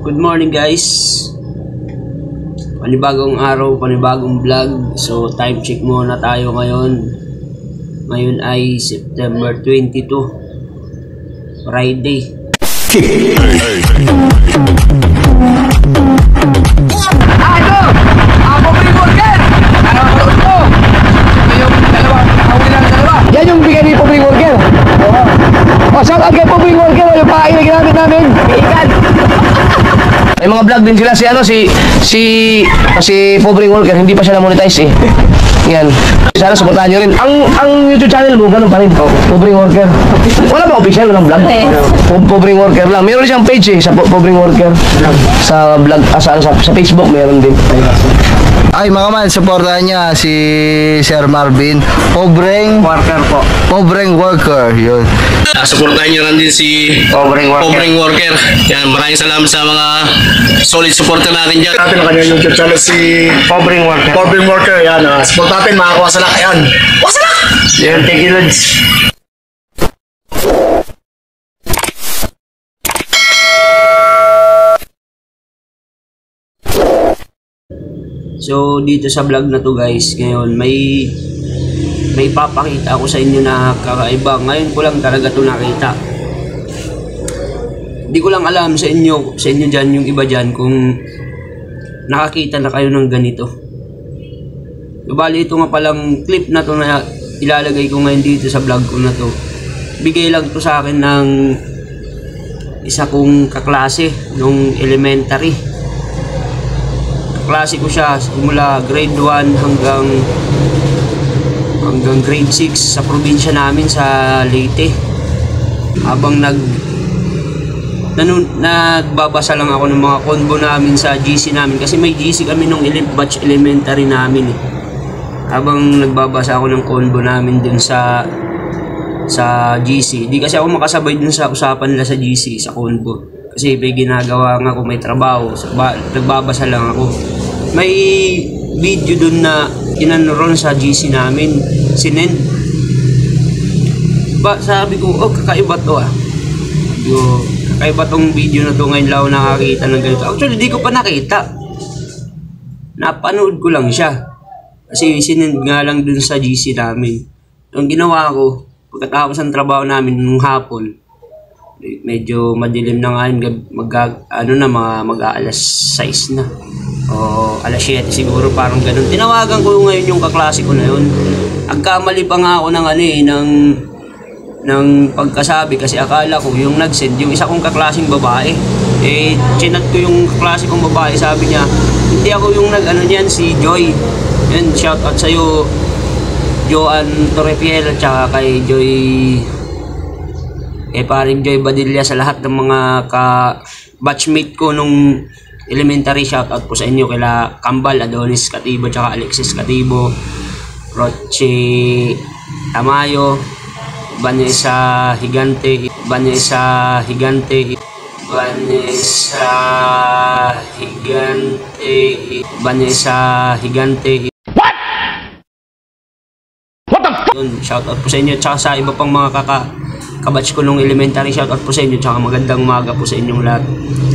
Good morning guys. Panibagong araw, panibagong vlog. So time check muna tayo ngayon. Ngayon ay September 22, Friday. Yan yung bigay ni Public Worker. O, shout out kay Public Worker. Yung pakain na ginamit namin. Ikan. May mga vlog din sila si Public Worker. Hindi pa siya na-monetize eh. Yan. Sana supportahan nyo rin. Ang YouTube channel mo, ganun pa rin. Public Worker. Wala ba official? Walang vlog? Public Worker lang. Meron siyang page eh, sa Public Worker. Sa vlog, sa Facebook meron din. Ay mga man, supportahan niya si Sir Marvin. Pobreng Worker po. Pobreng Worker, yun. Supportahan niyo rin din si Pobreng Worker. Yan, maraming salamat sa mga solid supporter natin dyan. Natin ang kanyang YouTube channel si Pobreng Worker. Pobreng Worker, yan. Support natin, makakuha sa laki yan. Wasalak! Yan, thank you Lods. So dito sa vlog na to guys, ngayon may papakita ako sa inyo na kakaiba. Ngayon ko lang talaga to nakita. Hindi ko lang alam sa inyo dyan, yung iba dyan, kung nakakita na kayo ng ganito. Bali ito nga palang clip na to na ilalagay ko ngayon dito sa vlog ko na to. Bigay lang to sa akin ng isa kong kaklase nung elementary. Klase ko siya simula grade 1 hanggang grade 6 sa probinsya namin sa Leyte. Habang nagbabasa lang ako ng mga convo namin sa GC namin, kasi may GC kami nung batch elementary namin eh. Habang nagbabasa ako ng convo namin dun sa GC, di kasi ako makasabay dun sa usapan nila sa GC, sa convo. Kasi may ginagawa nga ako, may trabaho, nagbabasa lang ako. May video dun na inanuron sa GC namin, sinend. Sabi ko, oh kakaiba to ah. Kakaiba tong video na to, ngayon lang ako nakakita ng ganito. Actually, di ko pa nakita. Napanood ko lang siya. Kasi sinend nga lang dun sa GC namin. Yung ginawa ko, pagkatapos ng trabaho namin nung hapon, medyo madilim na nga yun, mag-aalas 6 na o alas 7 siguro, parang ganun. Tinawagan ko ngayon yung kaklase ko na yun. Agkamali pa nga ako ng pagkasabi, kasi akala ko yung nag-send yung isa kong kaklaseng babae. Chinat ko yung kaklase kong babae, sabi niya hindi ako yung niyan, si Joy. Yan, shout out sa'yo Joan Torrefiel at saka kay Joy, paring Joy Badilla, sa lahat ng mga batchmate ko nung elementary. Shoutout po sa inyo kila Kambal, Adonis Katibo, tsaka Alexis Katibo, Roche Tamayo, Vanessa Higante, What? What the f***? Shoutout po sa inyo, tsaka sa iba pang mga kabatch ko nung elementary. Shoutout po sa inyo, tsaka magandang umaga po sa inyong lahat.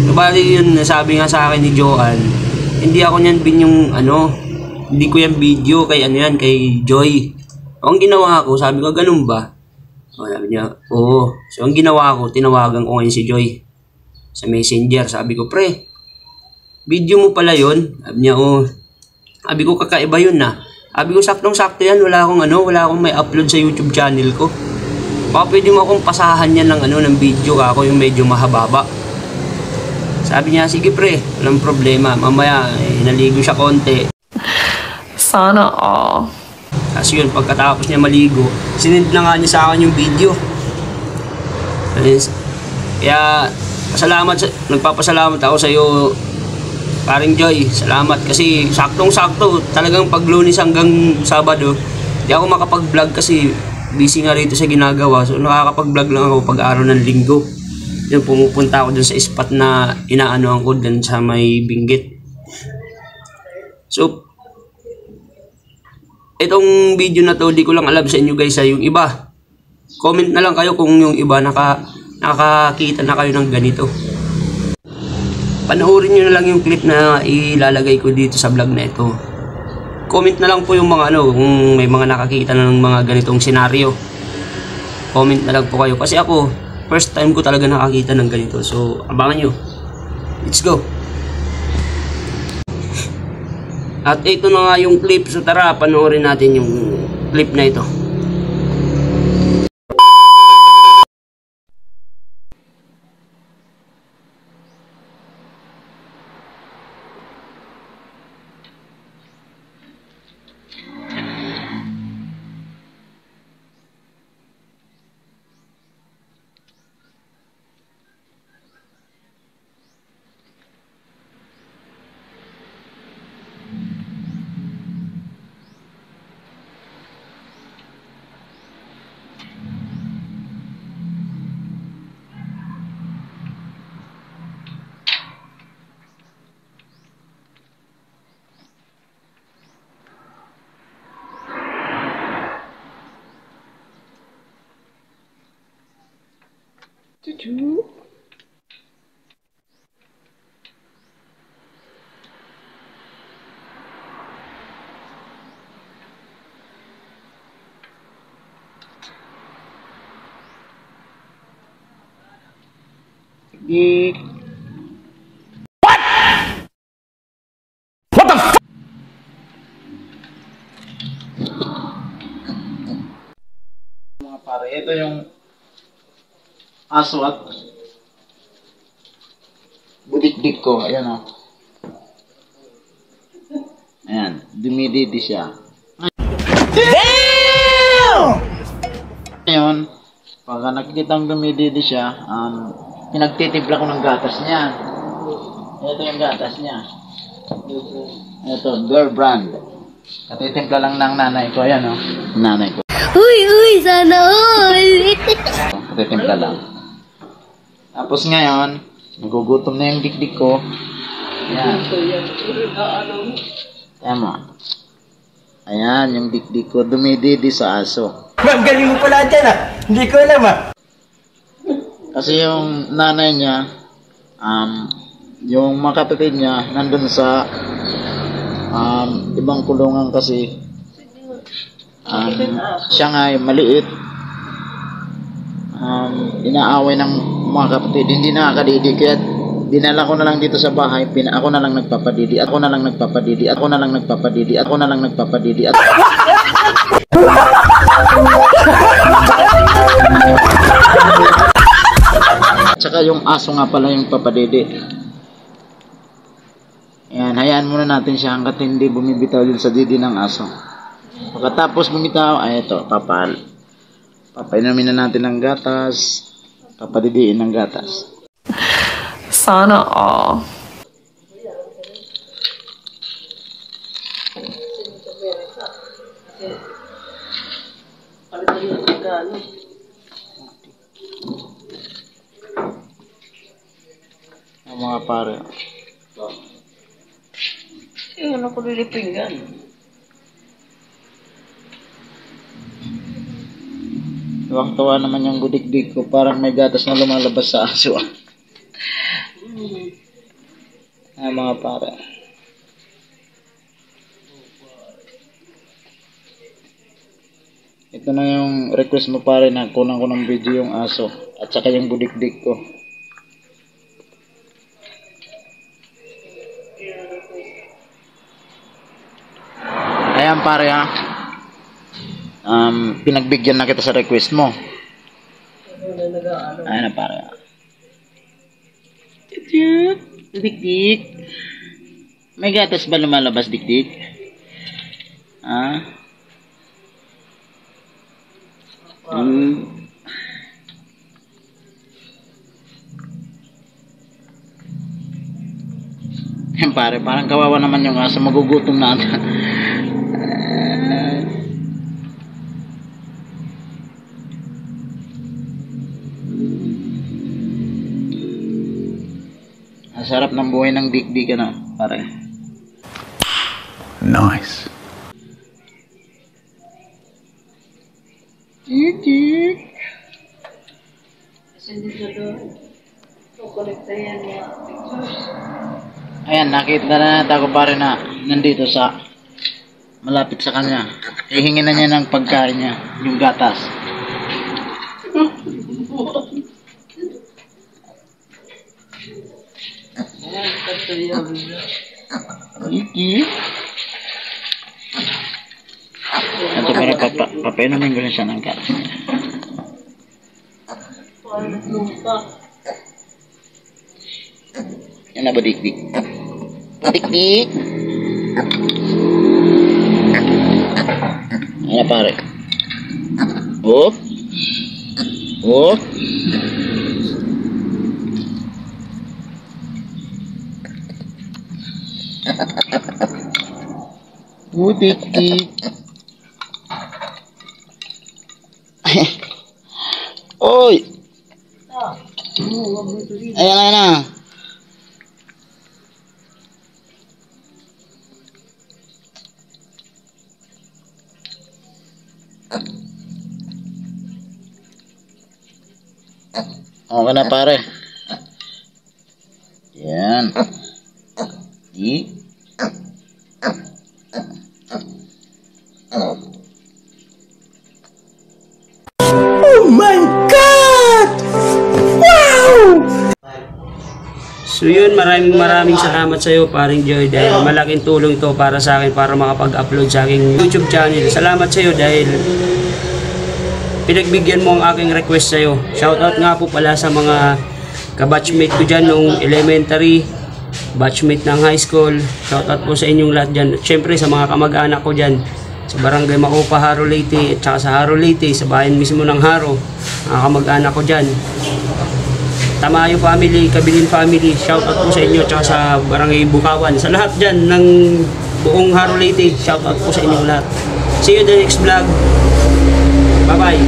Bali yun, sabi nga sa akin ni Joan, hindi ako niyan hindi ko yan video kay kay Joy. Ang ginawa ko, sabi ko, ganun ba? Sabi niya, oo. So ang ginawa ko, tinawagan ko ngayon si Joy sa Messenger. Sabi ko, pre, video mo pala yun? Sabi niya, oo. Sabi ko, kakaiba yun na. Sabi ko, saktong-sakto yan, wala akong may upload sa YouTube channel ko. Baka pwede mo akong pasahan yan ng video ako, yung medyo mahaba. Sabi niya, sige pre, walang problema. Mamaya, naligo siya konti. Sana all. Kasi yun, pagkatapos niya maligo, sinend na nga niya sa akin yung video. Kaya, nagpapasalamat ako sa iyo, paring Joy. Salamat kasi saktong-sakto, talagang pag Lunes hanggang Sabado, di ako makapag-vlog kasi busy nga rito sa ginagawa. So nakakapag-vlog lang ako pag araw ng linggo. Yung pumupunta ako dun sa spot na inaanoan ko dun sa may Binggit. So itong video na to, di ko lang alam sa inyo guys, yung iba comment na lang kayo kung yung iba nakakita na kayo ng ganito. panoorin nyo na lang yung clip na ilalagay ko dito sa vlog na ito. Comment na lang po yung mga kung may mga nakakita na ng mga ganitong senaryo. Comment na lang po kayo. Kasi ako, first time ko talaga nakakita ng ganito. So, abangan nyo. Let's go! At ito na nga yung clip. So tara, panoorin natin yung clip na ito. Mga pare, ito yung aso at budikdik ko. Ayan o. Ayan, dumididi siya. Damn! Ngayon, pagka nakikitang dumididi siya, pinagtitimpla ko ng gatas niya. Ito yung gatas niya. Ito, Girl Brand. Katitimpla lang ng nanay ko. Ayan o, nanay ko. Uy, sana all! Katitimpla lang. Tapos ngayon, nagugutom na yung dikdik ko. Ayan. Tama. Ayan, yung dikdik ko dumididi sa aso. Ma'am, galing mo pala dyan ah. Hindi ko alam ah. Kasi yung nanay niya, yung mga kapatid niya, nandun sa ibang kulungan kasi siya nga ay maliit. Inaaway ng mga kapatid, hindi nakakadidi. Kaya dinala ko na lang dito sa bahay, ako na lang nagpapadidi, ako na lang nagpapadidi, ako na lang nagpapadidi, ako na lang nagpapadidi. Tsaka yung aso nga pala yung papadidi. Ayan, hayaan muna natin siya hanggat hindi bumibitaw yun sa didi ng aso. Pagkatapos bumitaw, ay ito, papainumin na natin ng gatas, papadidiin ng gatas. Sana all. Ang mga pare. Ano ko lilipingan? Tuwang-tuwa naman yung budikdik ko, parang may gatas na lumalabas sa aso. Ang mga pare. Ito na yung request mo pare na kunan ko ng video yung aso at saka yung budikdik ko. Ayan pare ha. Pinagbigyan na kita sa request mo. Ayan na pare ha. Dikdik. May gatas ba lumalabas, dikdik? Yan pare, parang kawawa naman yung aso, magugutom na ata. Ang sarap ng buhay ng dikdik pare. Nice. Dikdik. Kasi dito doon, kukulit na yan mga pictures. Ayan, nakita na natin ako pare na nandito sa malapit sa kanya. Ihingin na niya ng pagkain niya, yung gatas. Iki. Ito para papainumin ko na siya ng gatas niya. Yan na, badikdik. Badikdik. Ano pare? Oh. Oh. Badikdik. Oy. Ayan, ayan na. Okay na pare. Yan. Di. So yun, maraming salamat sa iyo paring Joy dahil malaking tulong to para sa akin para makapag-upload sa aking YouTube channel. Salamat sa iyo dahil pinagbigyan mo ang aking request sa iyo. Shoutout nga po pala sa mga kabatchmate ko dyan nung elementary, batchmate ng high school. Shoutout po sa inyong lahat dyan. At syempre sa mga kamag-anak ko dyan sa Barangay Macopa, Haro Leyte at saka sa Haro Leyte, sa bayan mismo ng Haro, mga kamag-anak ko dyan. Tamayo family, Kabilin family, shoutout po sa inyo at sa Barangay Bukawan. Sa lahat dyan ng buong Haro Leyte, shoutout po sa inyong lahat. See you in the next vlog. Bye-bye.